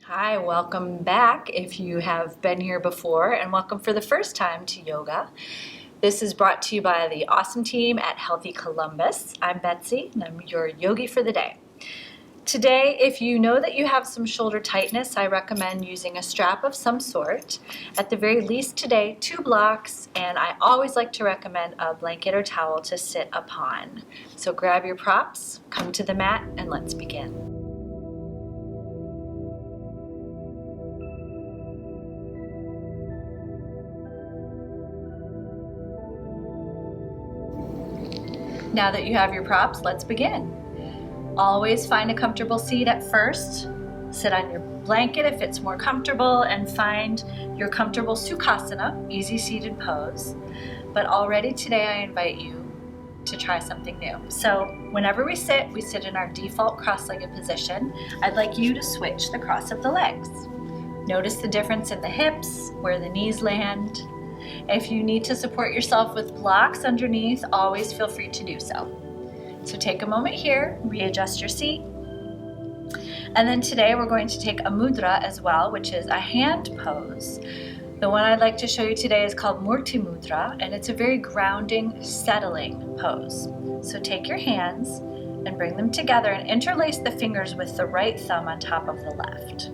Hi, welcome back if you have been here before, and welcome for the first time to yoga. This is brought to you by the awesome team at Healthy Columbus. I'm Betsy, and I'm your yogi for the day. Today, if you know that you have some shoulder tightness, I recommend using a strap of some sort. At the very least today, 2 blocks, and I always like to recommend a blanket or towel to sit upon. So grab your props, come to the mat, and let's begin. Now that you have your props, let's begin. Always find a comfortable seat at first. Sit on your blanket if it's more comfortable, and find your comfortable Sukhasana, easy seated pose. But already today I invite you to try something new. So whenever we sit in our default cross-legged position. I'd like you to switch the cross of the legs. Notice the difference in the hips, where the knees land. If you need to support yourself with blocks underneath, always feel free to do so. So take a moment here, readjust your seat. And then today we're going to take a mudra as well, which is a hand pose. The one I'd like to show you today is called Murti Mudra, and it's a very grounding, settling pose. So take your hands and bring them together and interlace the fingers with the right thumb on top of the left.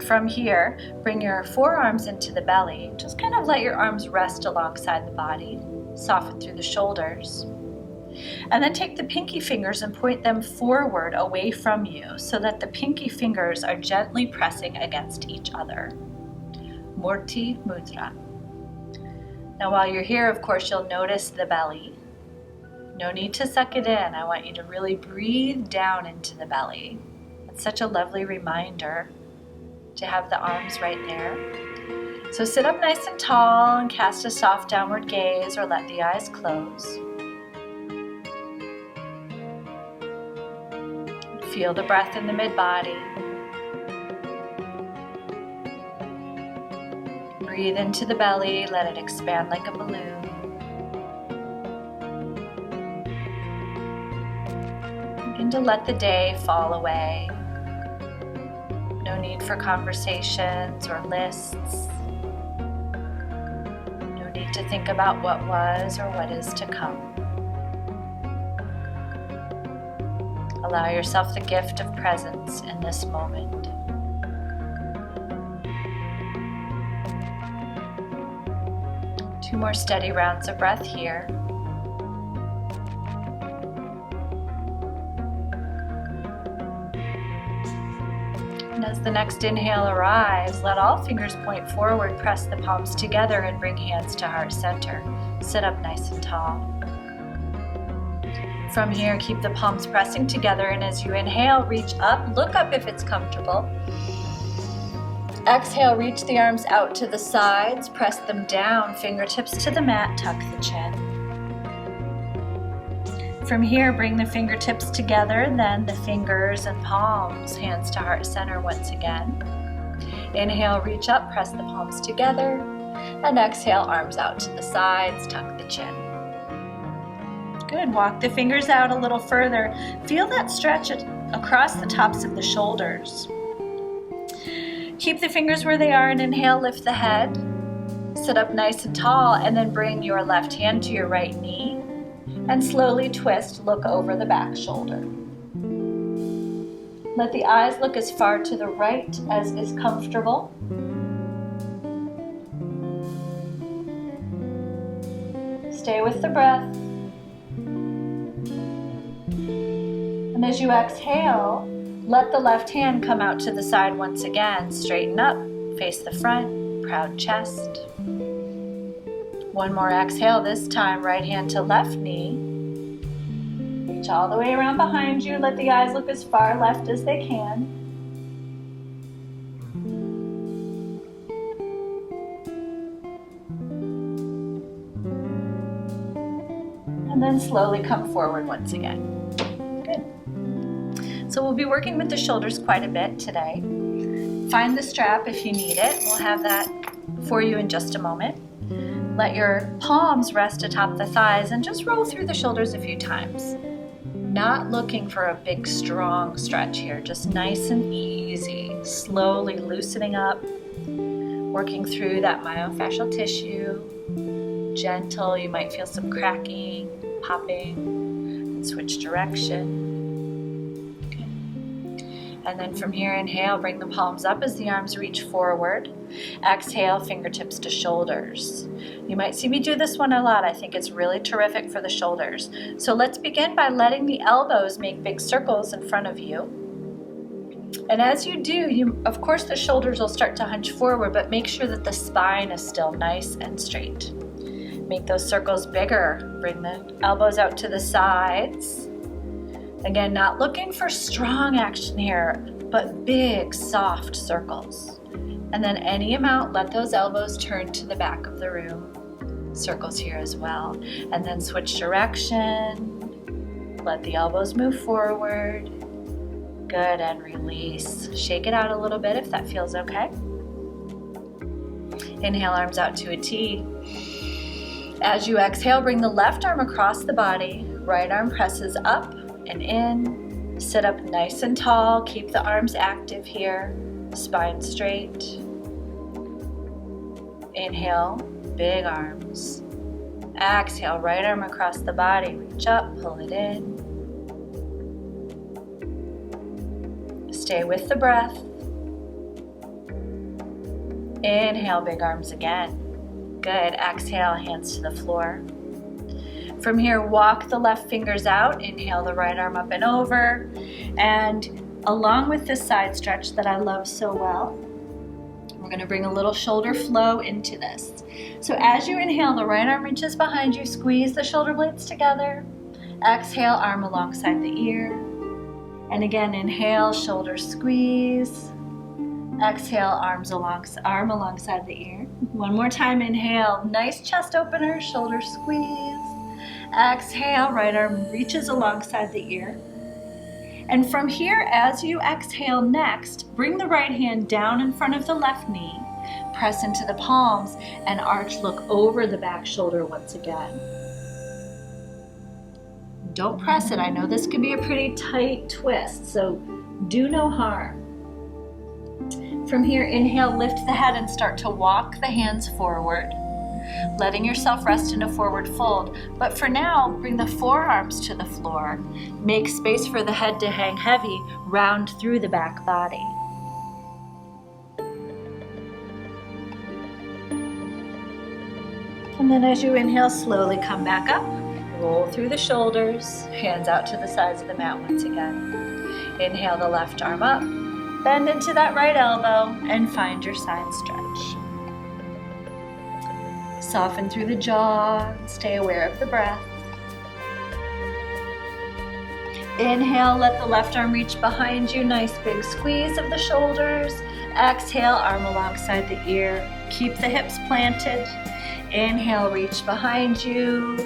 From here, bring your forearms into the belly. Just kind of let your arms rest alongside the body. Soften through the shoulders. And then take the pinky fingers and point them forward away from you so that the pinky fingers are gently pressing against each other. Murti Mudra. Now while you're here, of course, you'll notice the belly. No need to suck it in. I want you to really breathe down into the belly. It's such a lovely reminder to have the arms right there. So sit up nice and tall and cast a soft downward gaze, or let the eyes close. Feel the breath in the mid-body. Breathe into the belly, let it expand like a balloon. Begin to let the day fall away. No need for conversations or lists. No need to think about what was or what is to come. Allow yourself the gift of presence in this moment. Two more steady rounds of breath here. And as the next inhale arrives, let all fingers point forward, press the palms together, and bring hands to heart center. Sit up nice and tall. From here, keep the palms pressing together, and as you inhale, reach up, look up if it's comfortable. Exhale, reach the arms out to the sides, press them down, fingertips to the mat, tuck the chin. From here, bring the fingertips together, then the fingers and palms, hands to heart center once again. Inhale, reach up, press the palms together, and exhale, arms out to the sides, tuck the chin. Good, walk the fingers out a little further. Feel that stretch across the tops of the shoulders. Keep the fingers where they are and inhale, lift the head. Sit up nice and tall, and then bring your left hand to your right knee. And slowly twist, look over the back shoulder. Let the eyes look as far to the right as is comfortable. Stay with the breath. And as you exhale, let the left hand come out to the side once again. Straighten up, face the front, proud chest. One more exhale, this time right hand to left knee. Reach all the way around behind you. Let the eyes look as far left as they can. And then slowly come forward once again. Good. So we'll be working with the shoulders quite a bit today. Find the strap if you need it. We'll have that for you in just a moment. Let your palms rest atop the thighs and just roll through the shoulders a few times. Not looking for a big, strong stretch here, just nice and easy. Slowly loosening up, working through that myofascial tissue. Gentle, you might feel some cracking, popping, and switch direction. And then from here, inhale, bring the palms up as the arms reach forward. Exhale, fingertips to shoulders. You might see me do this one a lot. I think it's really terrific for the shoulders. So let's begin by letting the elbows make big circles in front of you. And as you do, of course the shoulders will start to hunch forward, but make sure that the spine is still nice and straight. Make those circles bigger. Bring the elbows out to the sides. Again, not looking for strong action here, but big, soft circles. And then any amount, let those elbows turn to the back of the room. Circles here as well. And then switch direction. Let the elbows move forward. Good, and release. Shake it out a little bit if that feels okay. Inhale, arms out to a T. As you exhale, bring the left arm across the body. Right arm presses up and in. Sit up nice and tall. Keep the arms active here. Spine straight. Inhale, big arms. Exhale, right arm across the body. Reach up, pull it in. Stay with the breath. Inhale, big arms again. Good. Exhale, hands to the floor. From here, walk the left fingers out. Inhale the right arm up and over. And along with this side stretch that I love so well, we're going to bring a little shoulder flow into this. So as you inhale, the right arm reaches behind you. Squeeze the shoulder blades together. Exhale, arm alongside the ear. And again, inhale, shoulder squeeze. Exhale, arm alongside the ear. One more time, inhale, nice chest opener, shoulder squeeze. Exhale, right arm reaches alongside the ear. And from here, as you exhale next, bring the right hand down in front of the left knee, press into the palms, and arch, look over the back shoulder once again. Don't press it. I know this can be a pretty tight twist, so do no harm. From here, inhale, lift the head and start to walk the hands forward, letting yourself rest in a forward fold. But for now, bring the forearms to the floor. Make space for the head to hang heavy, round through the back body. And then as you inhale, slowly come back up. Roll through the shoulders, hands out to the sides of the mat once again. Inhale the left arm up, bend into that right elbow, and find your side stretch. Soften through the jaw, stay aware of the breath. Inhale, let the left arm reach behind you, nice big squeeze of the shoulders. Exhale, arm alongside the ear, keep the hips planted. Inhale, reach behind you.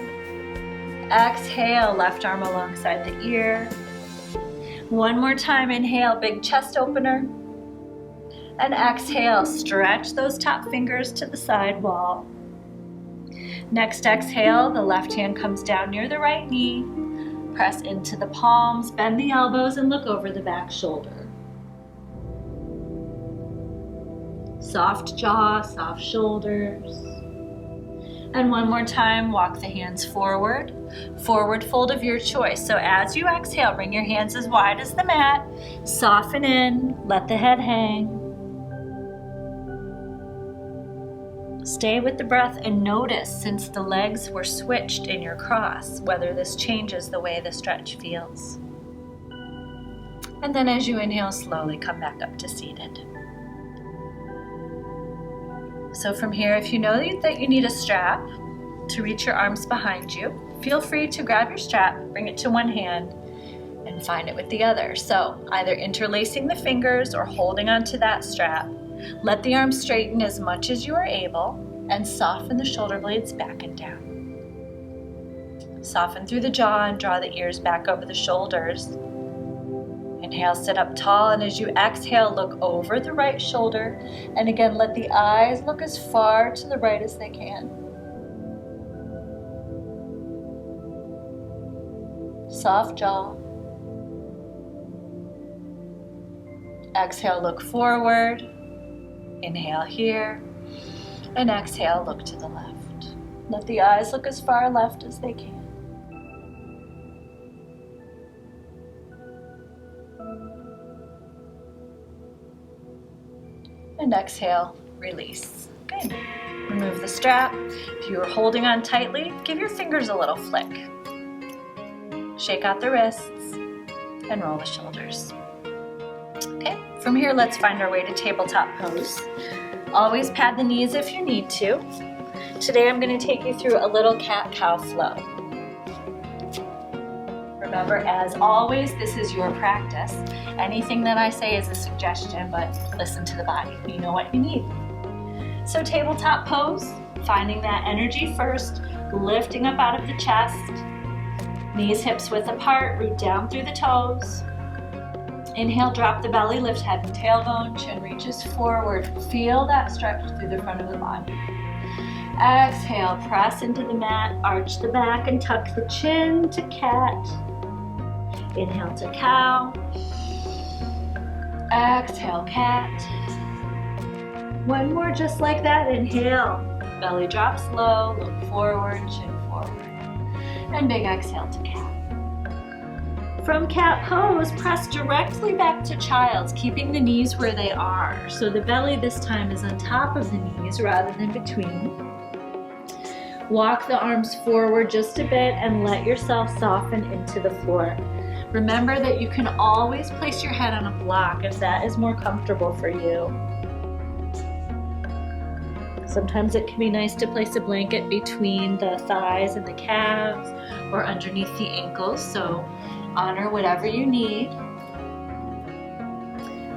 Exhale, left arm alongside the ear. One more time, inhale, big chest opener. And exhale, stretch those top fingers to the side wall. Next exhale, the left hand comes down near the right knee. Press into the palms, bend the elbows, and look over the back shoulder. Soft jaw, soft shoulders. And one more time, walk the hands forward. Forward fold of your choice. So as you exhale, bring your hands as wide as the mat. Soften in, let the head hang. Stay with the breath and notice, since the legs were switched in your cross, whether this changes the way the stretch feels. And then as you inhale, slowly come back up to seated. So from here, if you know that you need a strap to reach your arms behind you, feel free to grab your strap, bring it to one hand, and find it with the other. So either interlacing the fingers or holding onto that strap. Let the arms straighten as much as you are able and soften the shoulder blades back and down. Soften through the jaw and draw the ears back over the shoulders. Inhale, sit up tall, and as you exhale, look over the right shoulder. And again, let the eyes look as far to the right as they can. Soft jaw. Exhale, look forward. Inhale here. And exhale, look to the left. Let the eyes look as far left as they can. And exhale, release. Good. Remove the strap. If you are holding on tightly, give your fingers a little flick. Shake out the wrists and roll the shoulders. Okay, from here, let's find our way to tabletop pose. Always pad the knees if you need to. Today, I'm going to take you through a little cat-cow flow. Remember, as always, this is your practice. Anything that I say is a suggestion, but listen to the body. You know what you need. So tabletop pose, finding that energy first, lifting up out of the chest, knees, hips width apart, root down through the toes. Inhale, drop the belly, lift head and tailbone, chin reaches forward. Feel that stretch through the front of the body. Exhale, press into the mat, arch the back and tuck the chin to cat. Inhale to cow. Exhale, cat. One more just like that. Inhale, belly drops low, look forward, chin forward. And big exhale to cat. From cat pose, press directly back to child's, keeping the knees where they are. So the belly this time is on top of the knees rather than between. Walk the arms forward just a bit and let yourself soften into the floor. Remember that you can always place your head on a block if that is more comfortable for you. Sometimes it can be nice to place a blanket between the thighs and the calves or underneath the ankles, so honor whatever you need.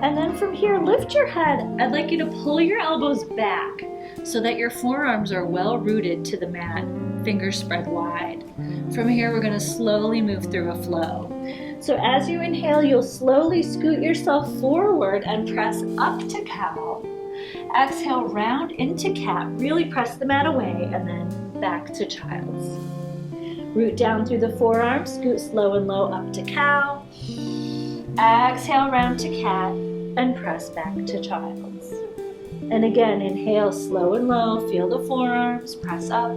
And then from here, lift your head. I'd like you to pull your elbows back so that your forearms are well rooted to the mat, fingers spread wide. From here, we're going to slowly move through a flow. So as you inhale, you'll slowly scoot yourself forward and press up to cow. Exhale, round into cat. Really press the mat away and then back to child's. Root down through the forearms, scoot slow and low up to cow. Exhale, round to cat and press back to child's. And again, inhale slow and low, feel the forearms, press up.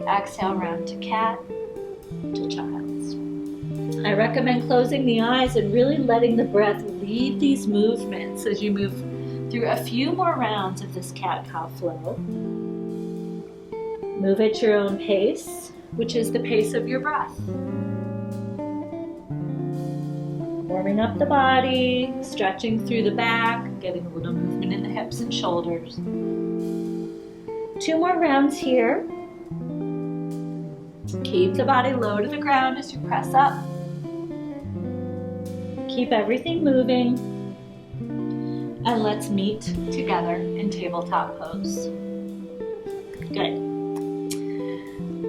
Exhale, round to cat, to child's. I recommend closing the eyes and really letting the breath lead these movements as you move through a few more rounds of this cat-cow flow. Move at your own pace, which is the pace of your breath. Warming up the body, stretching through the back, getting a little movement in the hips and shoulders. 2 more rounds here. Keep the body low to the ground as you press up. Keep everything moving. And let's meet together in tabletop pose. Good.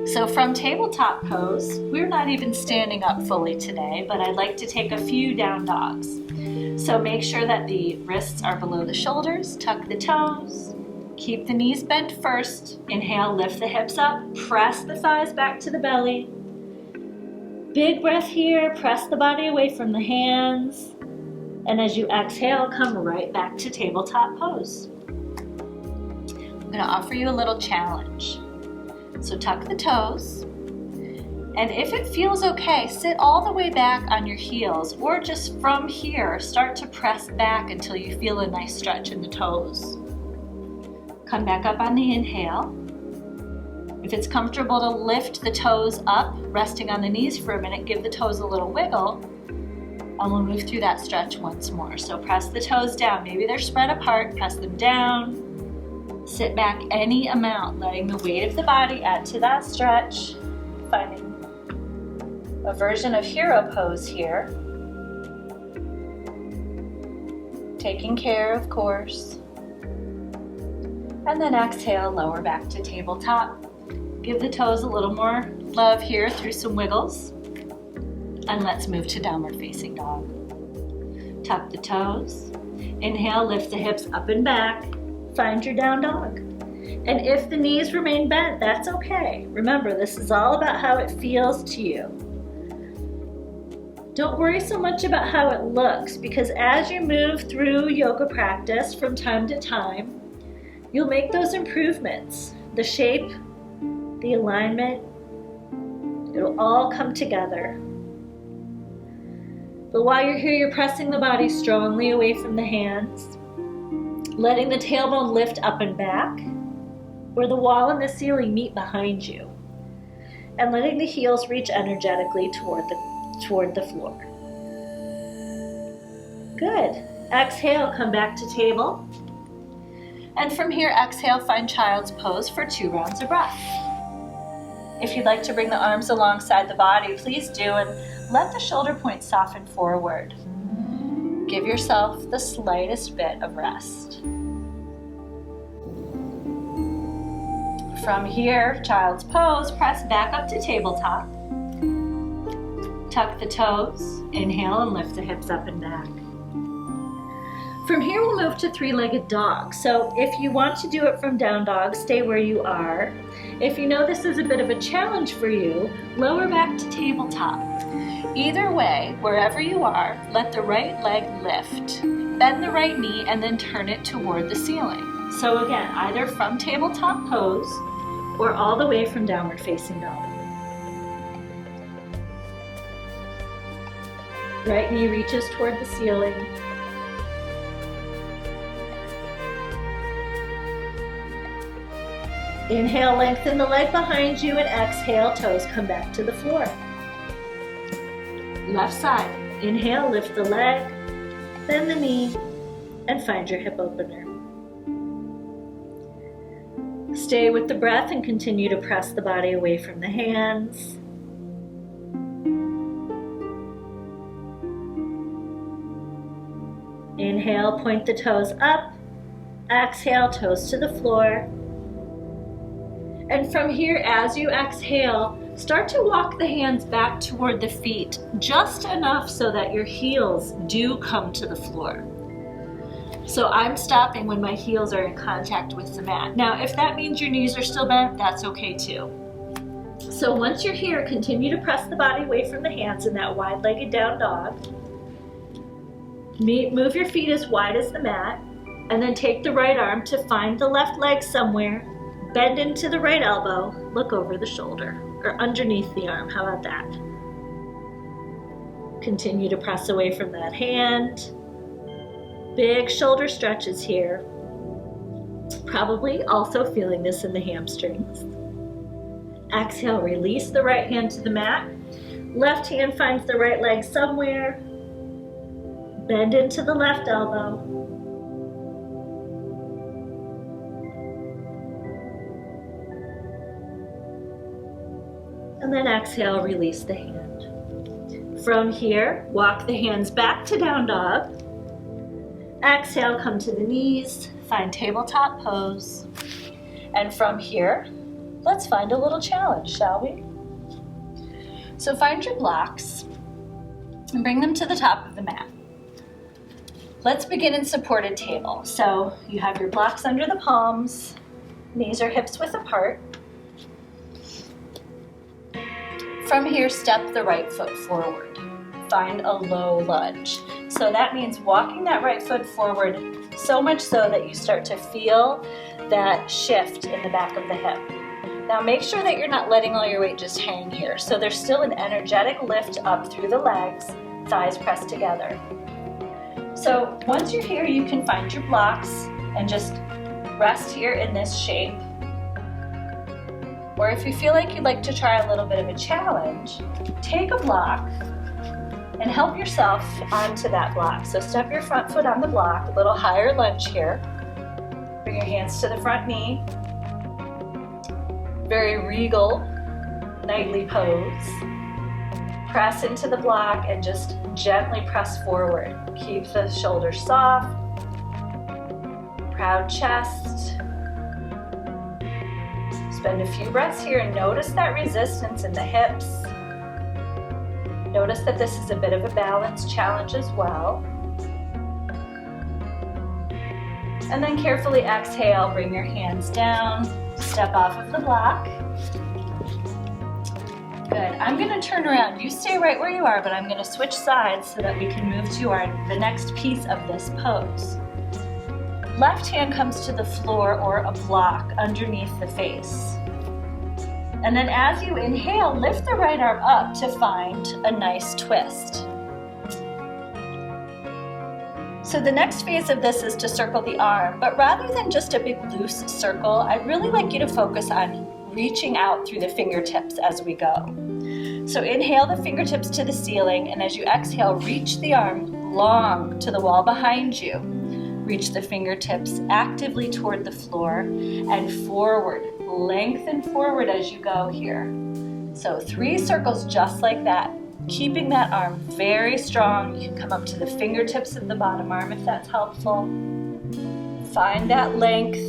So from tabletop pose, we're not even standing up fully today, but I'd like to take a few down dogs. So make sure that the wrists are below the shoulders, tuck the toes, keep the knees bent first. Inhale, lift the hips up, press the thighs back to the belly. Big breath here, press the body away from the hands. And as you exhale, come right back to tabletop pose. I'm going to offer you a little challenge. So tuck the toes, and if it feels okay, sit all the way back on your heels, or just from here, start to press back until you feel a nice stretch in the toes. Come back up on the inhale. If it's comfortable to lift the toes up, resting on the knees for a minute, give the toes a little wiggle, and we'll move through that stretch once more. So press the toes down. Maybe they're spread apart, press them down. Sit back any amount, letting the weight of the body add to that stretch. Finding a version of hero pose here. Taking care, of course. And then exhale, lower back to tabletop. Give the toes a little more love here through some wiggles. And let's move to downward facing dog. Tuck the toes. Inhale, lift the hips up and back. Find your down dog. And if the knees remain bent, that's okay. Remember, this is all about how it feels to you. Don't worry so much about how it looks, because as you move through yoga practice from time to time, you'll make those improvements. The shape, the alignment, it'll all come together. But while you're here, you're pressing the body strongly away from the hands, letting the tailbone lift up and back, where the wall and the ceiling meet behind you, and letting the heels reach energetically toward the floor. Good. Exhale, come back to table. And from here, exhale, find child's pose for 2 rounds of breath. If you'd like to bring the arms alongside the body, please do, and let the shoulder points soften forward. Give yourself the slightest bit of rest. From here, child's pose, press back up to tabletop. Tuck the toes, inhale and lift the hips up and back. From here, we'll move to 3-legged dog. So if you want to do it from down dog, stay where you are. If you know this is a bit of a challenge for you, lower back to tabletop. Either way, wherever you are, let the right leg lift. Bend the right knee and then turn it toward the ceiling. So again, either from tabletop pose or all the way from downward facing dog. Right knee reaches toward the ceiling. Inhale, lengthen the leg behind you, and exhale, toes come back to the floor. Left side. Inhale, lift the leg, bend the knee, and find your hip opener. Stay with the breath and continue to press the body away from the hands. Inhale, point the toes up. Exhale, toes to the floor. And from here, as you exhale, start to walk the hands back toward the feet, just enough so that your heels do come to the floor. So I'm stopping when my heels are in contact with the mat. Now, if that means your knees are still bent, that's okay too. So once you're here, continue to press the body away from the hands in that wide-legged down dog. Move your feet as wide as the mat, and then take the right arm to find the left leg somewhere. Bend into the right elbow, look over the shoulder, or underneath the arm, how about that? Continue to press away from that hand. Big shoulder stretches here. Probably also feeling this in the hamstrings. Exhale, release the right hand to the mat. Left hand finds the right leg somewhere. Bend into the left elbow. And then exhale, release the hand. From here, walk the hands back to down dog. Exhale, come to the knees, find tabletop pose. And from here, let's find a little challenge, shall we? So find your blocks and bring them to the top of the mat. Let's begin in supported table. So you have your blocks under the palms, knees or hips width apart. From here, step the right foot forward. Find a low lunge. So that means walking that right foot forward so much so that you start to feel that shift in the back of the hip. Now make sure that you're not letting all your weight just hang here. So there's still an energetic lift up through the legs, thighs pressed together. So once you're here, you can find your blocks and just rest here in this shape. Or if you feel like you'd like to try a little bit of a challenge, take a block and help yourself onto that block. So step your front foot on the block, a little higher lunge here. Bring your hands to the front knee. Very regal, knightly pose. Press into the block and just gently press forward. Keep the shoulders soft. Proud chest. Spend a few breaths here and notice that resistance in the hips. Notice that this is a bit of a balance challenge as well. And then carefully exhale, bring your hands down, step off of the block. Good. I'm going to turn around. You stay right where you are, but I'm going to switch sides so that we can move to the next piece of this pose. Left hand comes to the floor or a block underneath the face. And then as you inhale, lift the right arm up to find a nice twist. So the next phase of this is to circle the arm, but rather than just a big loose circle, I'd really like you to focus on reaching out through the fingertips as we go. So inhale the fingertips to the ceiling, and as you exhale, reach the arm long to the wall behind you. Reach the fingertips actively toward the floor and forward. Lengthen forward as you go here. So 3 circles just like that, keeping that arm very strong. You can come up to the fingertips of the bottom arm if that's helpful. Find that length,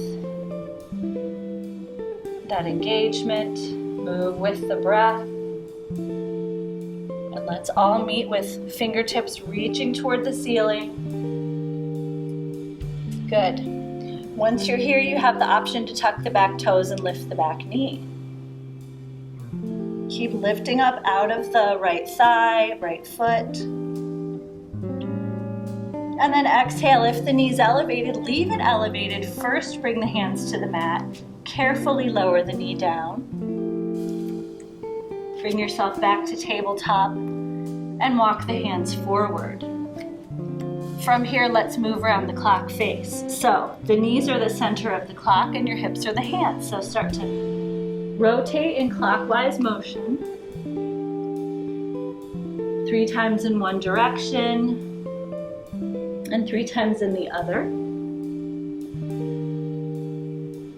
that engagement, move with the breath. And let's all meet with fingertips reaching toward the ceiling. Good. Once you're here, you have the option to tuck the back toes and lift the back knee. Keep lifting up out of the right thigh, right foot. And then exhale, if the knee's elevated, leave it elevated. First, bring the hands to the mat. Carefully lower the knee down. Bring yourself back to tabletop and walk the hands forward. From here, let's move around the clock face. So the knees are the center of the clock and your hips are the hands. So start to rotate in clockwise motion. 3 times in one direction and 3 times in the other.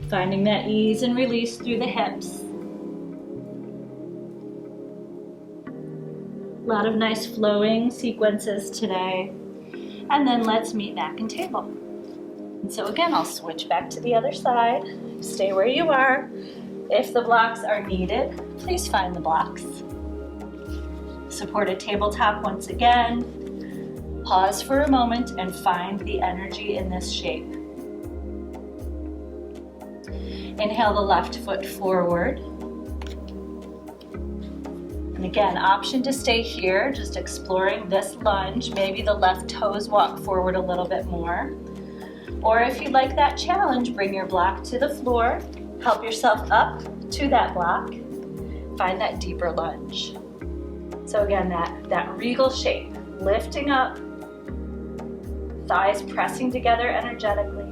Finding that ease and release through the hips. A lot of nice flowing sequences today. And then let's meet back in table. And so again, I'll switch back to the other side. Stay where you are. If the blocks are needed, please find the blocks. Supported tabletop once again. Pause for a moment and find the energy in this shape. Inhale the left foot forward. And again, option to stay here, just exploring this lunge. Maybe the left toes walk forward a little bit more. Or if you'd like that challenge, bring your block to the floor. Help yourself up to that block. Find that deeper lunge. So again, that regal shape, lifting up, thighs pressing together energetically.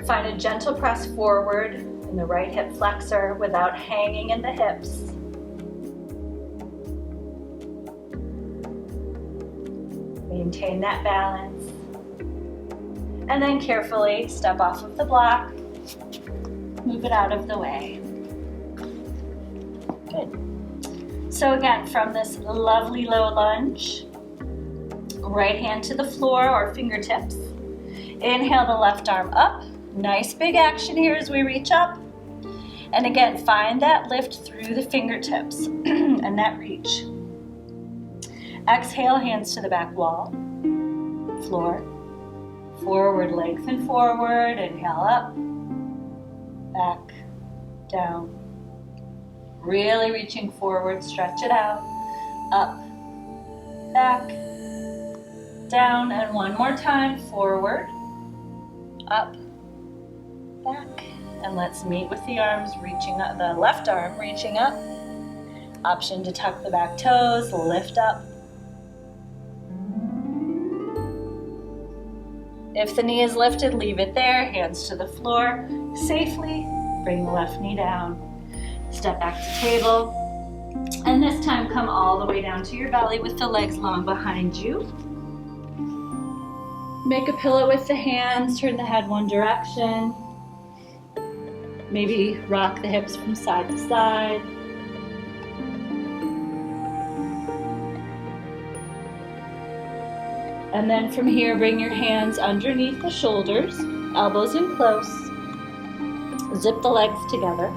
Find a gentle press forward in the right hip flexor without hanging in the hips. Maintain that balance. And then carefully step off of the block, move it out of the way. Good. So again, from this lovely low lunge, right hand to the floor or fingertips. Inhale the left arm up. Nice big action here as we reach up. And again, find that lift through the fingertips and that reach. Exhale, hands to the back wall, floor. Forward, lengthen forward, inhale up, back, down. Really reaching forward, stretch it out, up, back, down, and one more time, forward, up, back. And let's meet with the arms reaching up, the left arm reaching up. Option to tuck the back toes, lift up. If the knee is lifted, leave it there, hands to the floor. Safely bring the left knee down. Step back to table. And this time come all the way down to your belly with the legs long behind you. Make a pillow with the hands, turn the head one direction. Maybe rock the hips from side to side. And then from here, bring your hands underneath the shoulders, elbows in close. Zip the legs together.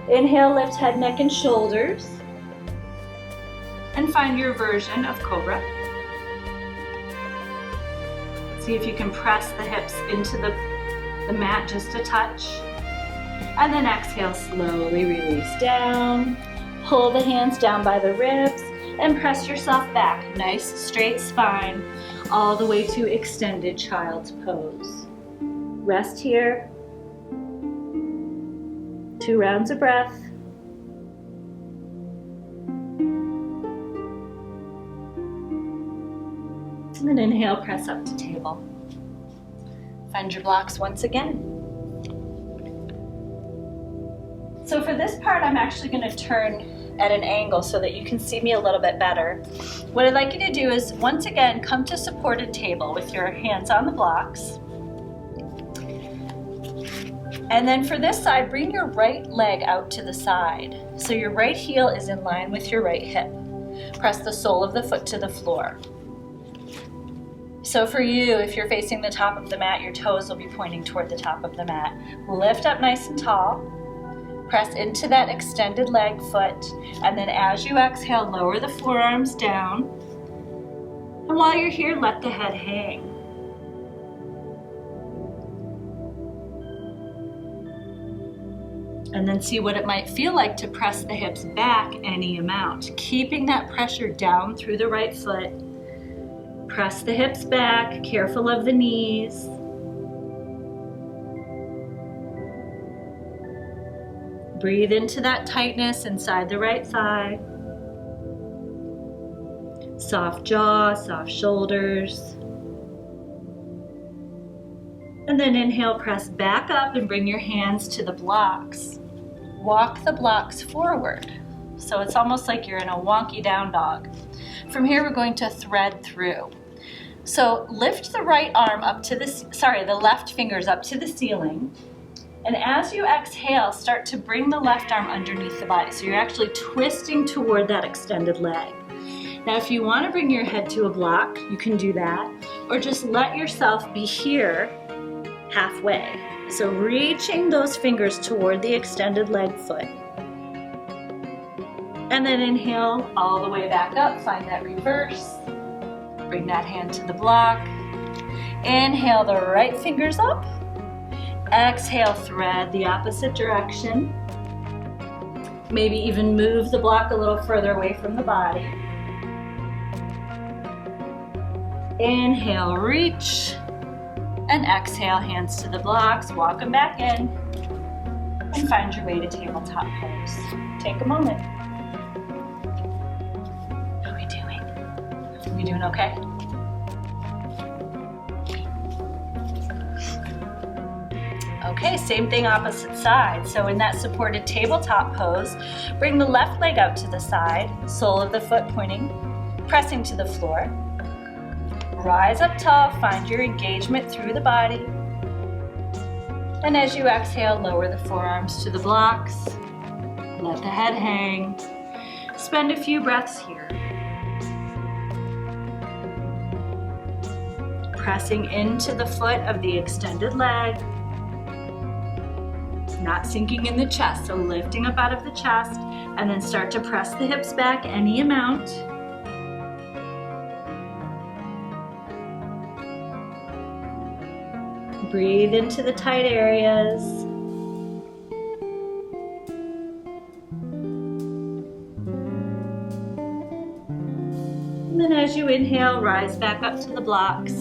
Inhale, lift head, neck, and shoulders. And find your version of Cobra. See if you can press the hips into the mat just a touch. And then exhale, slowly release down. Pull the hands down by the ribs and press yourself back. Nice straight spine all the way to extended child's pose. Rest here. 2 rounds of breath. And then inhale, press up to table. Find your blocks once again. So for this part, I'm actually going to turn at an angle so that you can see me a little bit better. What I'd like you to do is, once again, come to supported table with your hands on the blocks. And then for this side, bring your right leg out to the side. So your right heel is in line with your right hip. Press the sole of the foot to the floor. So for you, if you're facing the top of the mat, your toes will be pointing toward the top of the mat. Lift up nice and tall. Press into that extended leg foot, and then as you exhale, lower the forearms down. And while you're here, let the head hang. And then see what it might feel like to press the hips back any amount, keeping that pressure down through the right foot. Press the hips back, careful of the knees. Breathe into that tightness inside the right thigh. Soft jaw, soft shoulders. And then inhale, press back up and bring your hands to the blocks. Walk the blocks forward. So it's almost like you're in a wonky down dog. From here, we're going to thread through. So lift the right arm up to the left fingers up to the ceiling. And as you exhale, start to bring the left arm underneath the body. So you're actually twisting toward that extended leg. Now, if you want to bring your head to a block, you can do that. Or just let yourself be here halfway. So reaching those fingers toward the extended leg foot. And then inhale all the way back up. Find that reverse. Bring that hand to the block. Inhale the right fingers up. Exhale, thread the opposite direction. Maybe even move the block a little further away from the body. Inhale, reach. And exhale, hands to the blocks. Walk them back in. And find your way to tabletop pose. Take a moment. How are we doing? Are we doing okay? Okay, same thing, opposite side. So in that supported tabletop pose, bring the left leg out to the side, sole of the foot pointing, pressing to the floor. Rise up tall, find your engagement through the body. And as you exhale, lower the forearms to the blocks. Let the head hang. Spend a few breaths here. Pressing into the foot of the extended leg. Not sinking in the chest, so lifting up out of the chest, and then start to press the hips back any amount. Breathe into the tight areas. And then as you inhale, rise back up to the blocks.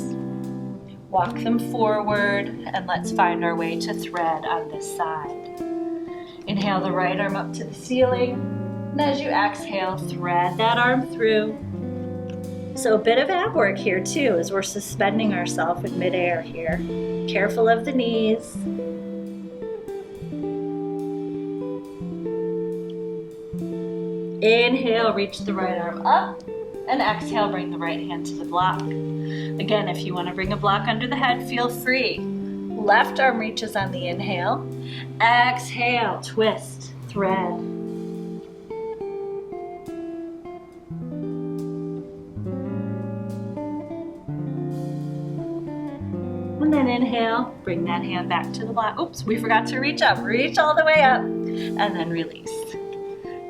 Walk them forward, and let's find our way to thread on this side. Inhale the right arm up to the ceiling, and as you exhale, thread that arm through. So a bit of ab work here too, as we're suspending ourselves in midair here. Careful of the knees. Inhale, reach the right arm up, and exhale, bring the right hand to the block. Again, if you want to bring a block under the head, feel free. Left arm reaches on the inhale. Exhale, twist, thread. And then inhale, bring that hand back to the block. Oops, we forgot to reach up. Reach all the way up, and then release.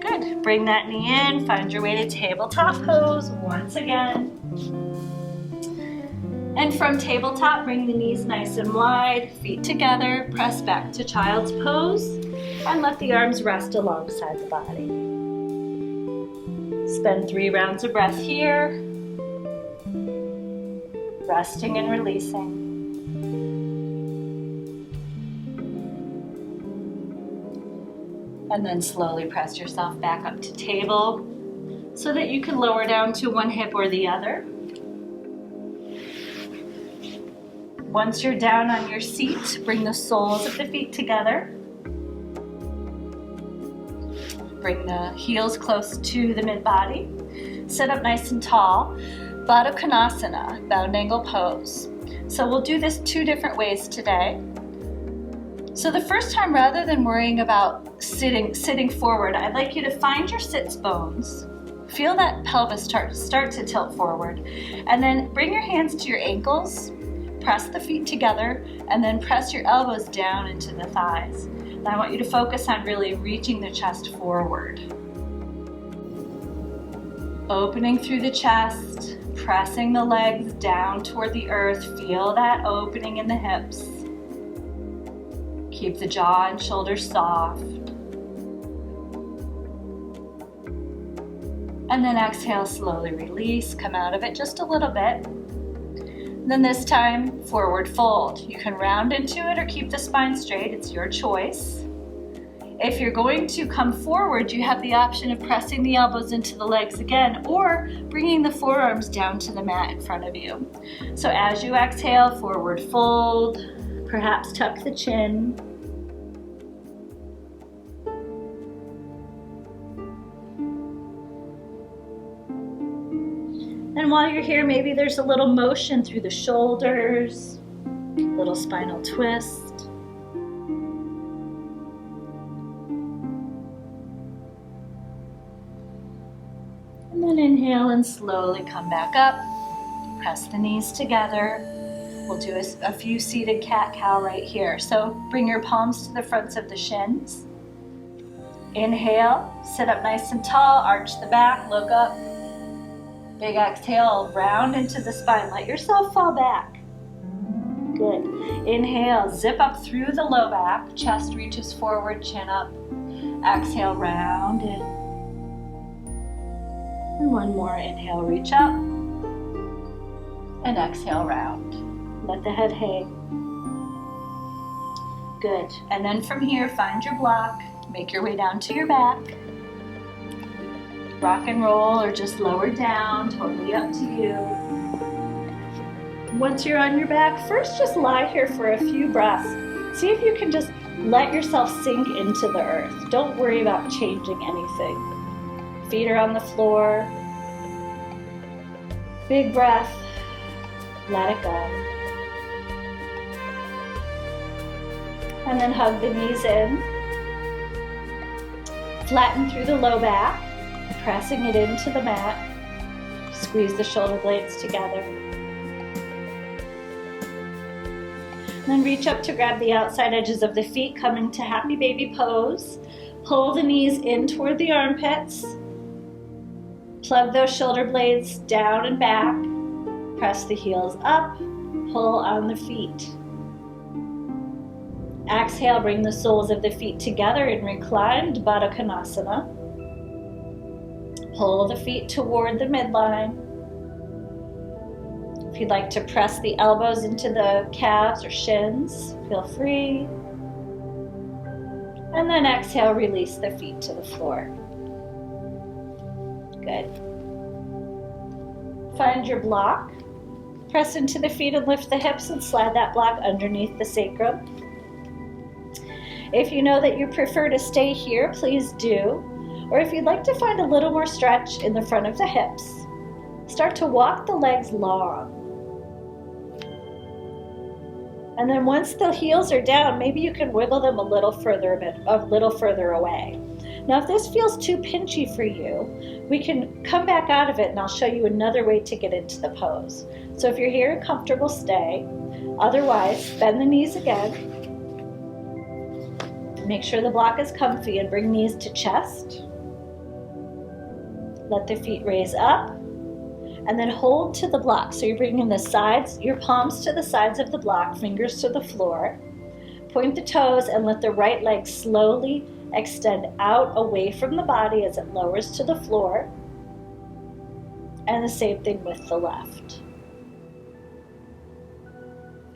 Good. Bring that knee in, find your way to tabletop pose once again. And from tabletop, bring the knees nice and wide, feet together, press back to child's pose. And let the arms rest alongside the body. Spend 3 rounds of breath here, resting and releasing. And then slowly press yourself back up to table so that you can lower down to one hip or the other. Once you're down on your seat, bring the soles of the feet together. Bring the heels close to the mid-body. Sit up nice and tall. Baddha Konasana, bound angle pose. So we'll do this 2 different ways today. So the first time, rather than worrying about sitting forward, I'd like you to find your sits bones. Feel that pelvis start to tilt forward. And then bring your hands to your ankles, press the feet together, and then press your elbows down into the thighs. And I want you to focus on really reaching the chest forward. Opening through the chest, pressing the legs down toward the earth. Feel that opening in the hips. Keep the jaw and shoulders soft. And then exhale, slowly release, come out of it just a little bit. Then this time, forward fold. You can round into it or keep the spine straight, it's your choice. If you're going to come forward, you have the option of pressing the elbows into the legs again or bringing the forearms down to the mat in front of you. So as you exhale, forward fold, perhaps tuck the chin. And while you're here, maybe there's a little motion through the shoulders, little spinal twist. And then inhale and slowly come back up. Press the knees together. We'll do a few seated cat-cow right here. So bring your palms to the fronts of the shins. Inhale, sit up nice and tall, arch the back, look up. Big exhale, round into the spine. Let yourself fall back. Good. Inhale, zip up through the low back. Chest reaches forward, chin up. Exhale, round in. And one more. Inhale, reach up. And exhale, round. Let the head hang. Good. And then from here, find your block. Make your way down to your back. Rock and roll or just lower down, totally up to you. Once you're on your back, first just lie here for a few breaths. See if you can just let yourself sink into the earth. Don't worry about changing anything. Feet are on the floor. Big breath. Let it go. And then hug the knees in. Flatten through the low back. Pressing it into the mat. Squeeze the shoulder blades together. And then reach up to grab the outside edges of the feet, coming to happy baby pose. Pull the knees in toward the armpits. Plug those shoulder blades down and back. Press the heels up. Pull on the feet. Exhale, bring the soles of the feet together in reclined Baddha Konasana. Pull the feet toward the midline. If you'd like to press the elbows into the calves or shins, feel free. And then exhale, release the feet to the floor. Good. Find your block. Press into the feet and lift the hips and slide that block underneath the sacrum. If you know that you prefer to stay here, please do. Or if you'd like to find a little more stretch in the front of the hips, start to walk the legs long. And then once the heels are down, maybe you can wiggle them a little further away. Now if this feels too pinchy for you, we can come back out of it and I'll show you another way to get into the pose. So if you're here and comfortable, stay. Otherwise, bend the knees again. Make sure the block is comfy and bring knees to chest. Let the feet raise up and then hold to the block. So you're bringing the sides, your palms to the sides of the block, fingers to the floor. Point the toes and let the right leg slowly extend out away from the body as it lowers to the floor. And the same thing with the left.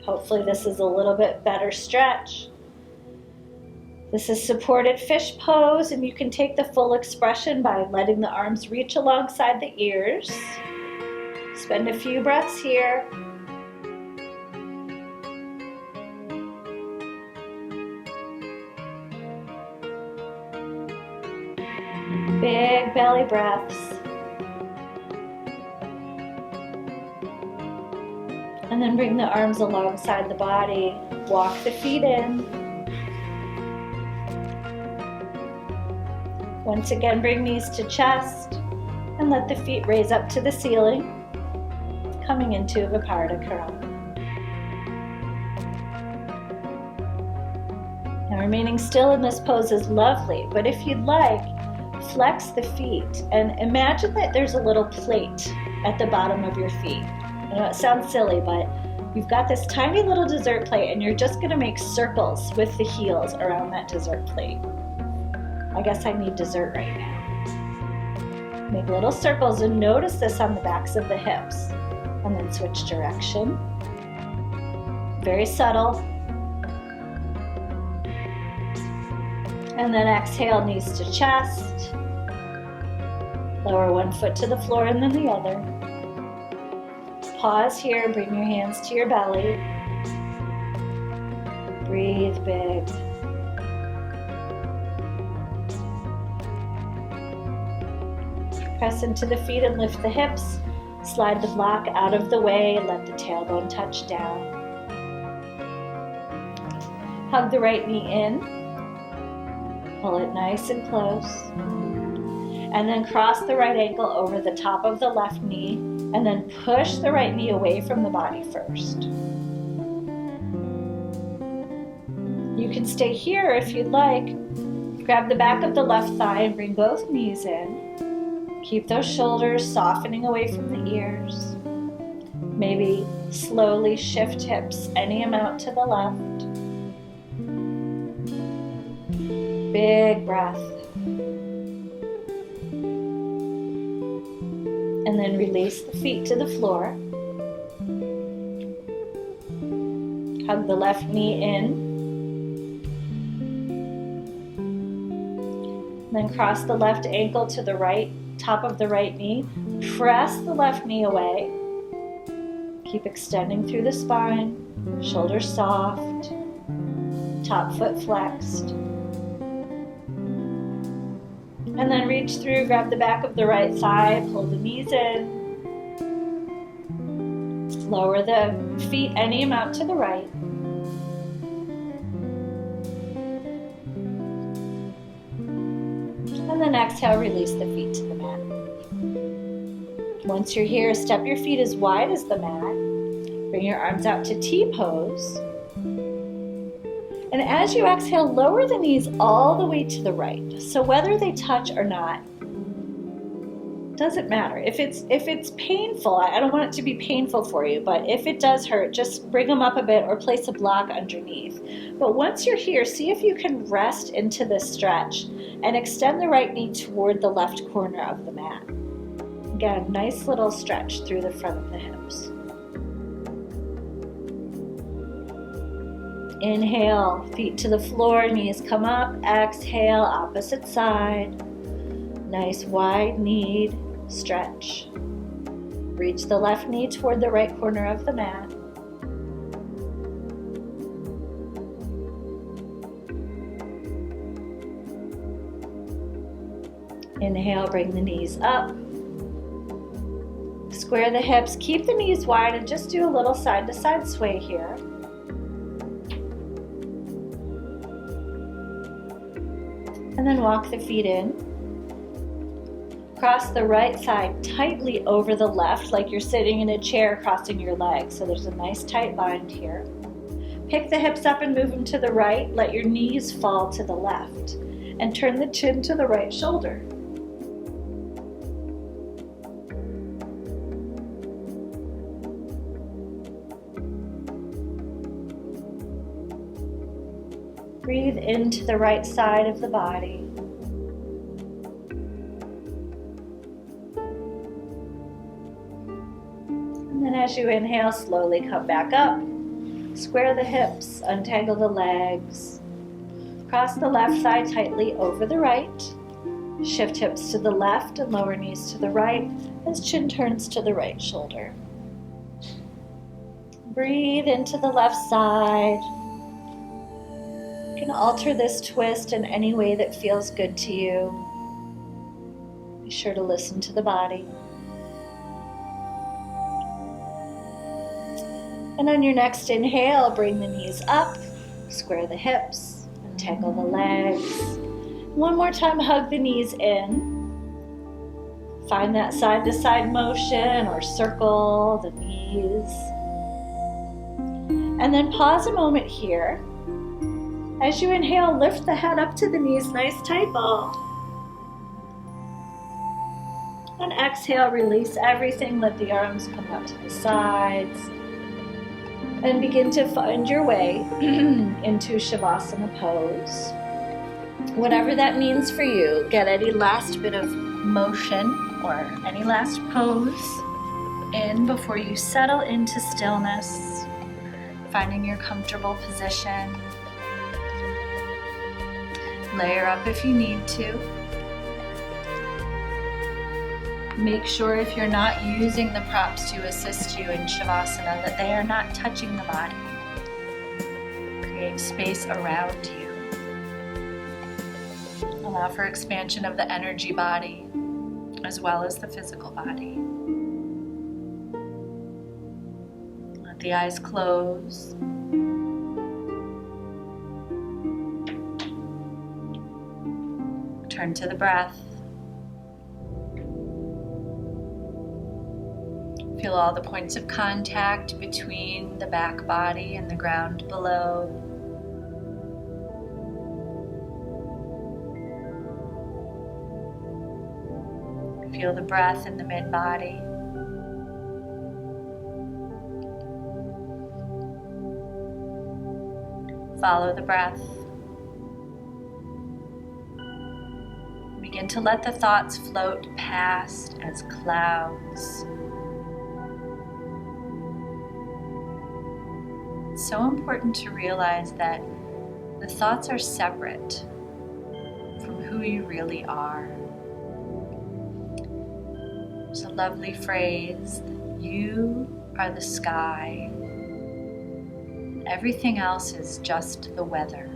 Hopefully this is a little bit better stretch. This is supported fish pose, and you can take the full expression by letting the arms reach alongside the ears. Spend a few breaths here. Big belly breaths. And then bring the arms alongside the body. Walk the feet in. Once again, bring knees to chest and let the feet raise up to the ceiling, coming into Viparita Karana. Now, remaining still in this pose is lovely, but if you'd like, flex the feet and imagine that there's a little plate at the bottom of your feet. I know it sounds silly, but you've got this tiny little dessert plate and you're just going to make circles with the heels around that dessert plate. I guess I need dessert right now. Make little circles and notice this on the backs of the hips. And then switch direction. Very subtle. And then exhale, knees to chest. Lower one foot to the floor and then the other. Pause here, bring your hands to your belly. Breathe big. Press into the feet and lift the hips. Slide the block out of the way and let the tailbone touch down. Hug the right knee in. Pull it nice and close. And then cross the right ankle over the top of the left knee and then push the right knee away from the body first. You can stay here if you'd like. Grab the back of the left thigh and bring both knees in. Keep those shoulders softening away from the ears. Maybe slowly shift hips any amount to the left. Big breath. And then release the feet to the floor. Hug the left knee in. Then cross the left ankle to the right top of the right knee. Press the left knee away. Keep extending through the spine. Shoulders soft. Top foot flexed. And then reach through, grab the back of the right thigh, pull the knees in. Lower the feet any amount to the right. And then exhale, release the feet to the mat. Once you're here, step your feet as wide as the mat. Bring your arms out to T pose. And as you exhale, lower the knees all the way to the right. So whether they touch or not, doesn't matter. If it's painful, I don't want it to be painful for you, but if it does hurt, just bring them up a bit or place a block underneath. But once you're here, see if you can rest into this stretch and extend the right knee toward the left corner of the mat. Again, nice little stretch through the front of the hips. Inhale, feet to the floor, knees come up. Exhale, opposite side. Nice wide knee stretch. Reach the left knee toward the right corner of the mat. Inhale, bring the knees up. Square the hips, keep the knees wide, and just do a little side-to-side sway here. And then walk the feet in. Cross the right thigh tightly over the left, like you're sitting in a chair crossing your legs. So there's a nice tight bind here. Pick the hips up and move them to the right. Let your knees fall to the left. And turn the chin to the right shoulder. Breathe into the right side of the body. And then as you inhale, slowly come back up. Square the hips, untangle the legs. Cross the left thigh tightly over the right. Shift hips to the left and lower knees to the right as chin turns to the right shoulder. Breathe into the left side. You can alter this twist in any way that feels good to you. Be sure to listen to the body. And on your next inhale, bring the knees up, square the hips, untangle the legs. One more time, hug the knees in. Find that side-to-side motion or circle the knees. And then pause a moment here. As you inhale, lift the head up to the knees, nice tight ball. And exhale, release everything, let the arms come out to the sides. And begin to find your way into Savasana pose. Whatever that means for you, get any last bit of motion or any last pose in before you settle into stillness, finding your comfortable position. Layer up if you need to. Make sure if you're not using the props to assist you in Savasana that they are not touching the body. Create space around you. Allow for expansion of the energy body as well as the physical body. Let the eyes close. Turn to the breath. Feel all the points of contact between the back body and the ground below. Feel the breath in the mid-body. Follow the breath. Begin to let the thoughts float past as clouds. It's so important to realize that the thoughts are separate from who you really are. There's a lovely phrase, you are the sky, everything else is just the weather.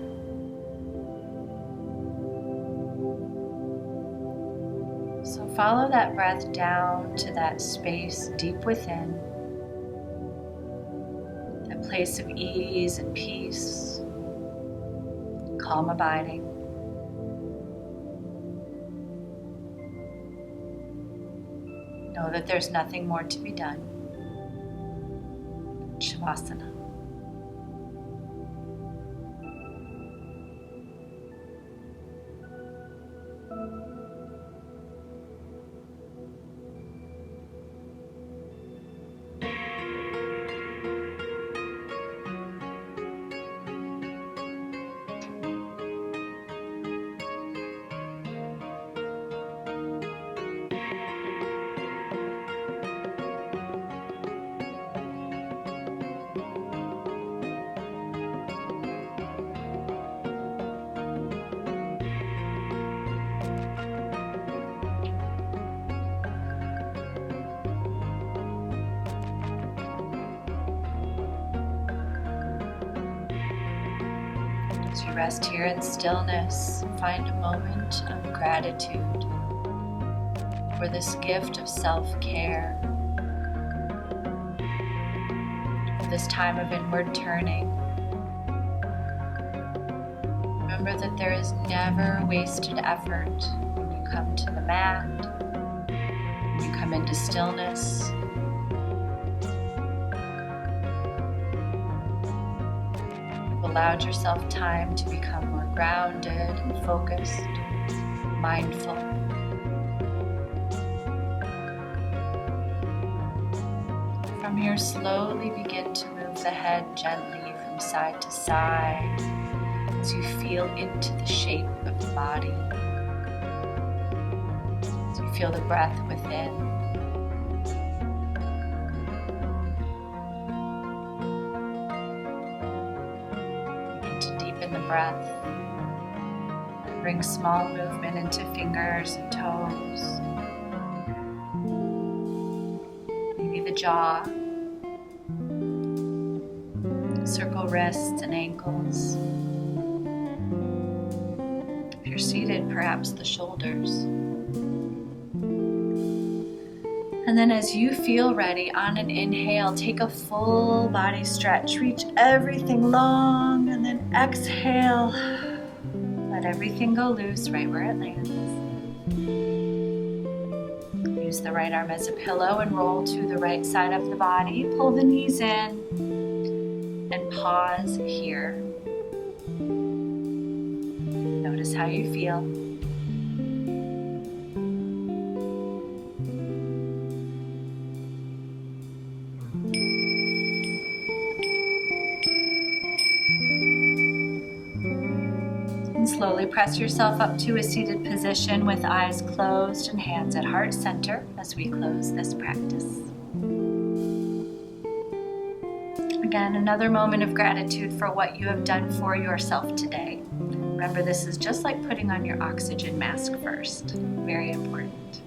So follow that breath down to that space deep within, that place of ease and peace, calm abiding. Know that there's nothing more to be done. Savasana. As you rest here in stillness, find a moment of gratitude for this gift of self-care, for this time of inward turning. Remember that there is never wasted effort when you come to the mat, when you come into stillness. Allowed yourself time to become more grounded and focused, mindful. From here, slowly begin to move the head gently from side to side as you feel into the shape of the body, as you feel the breath within. Begin to deepen the breath. Bring small movement into fingers and toes. Maybe the jaw. Circle wrists and ankles. If you're seated, perhaps the shoulders. And then as you feel ready, on an inhale, take a full body stretch. Reach everything long, and then exhale. Let everything go loose right where it lands. Use the right arm as a pillow and roll to the right side of the body. Pull the knees in and pause here. Notice how you feel. And slowly press yourself up to a seated position with eyes closed and hands at heart center as we close this practice. Again, another moment of gratitude for what you have done for yourself today. Remember, this is just like putting on your oxygen mask first. Very important.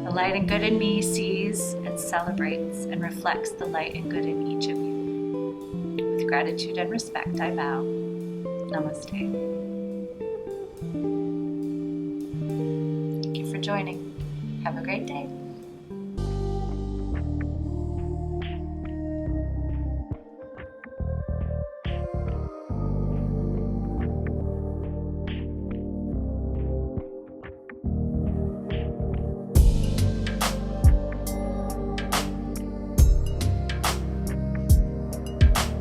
The light and good in me sees and celebrates and reflects the light and good in each of you. With gratitude and respect, I bow. Namaste. Thank you for joining. Have a great day.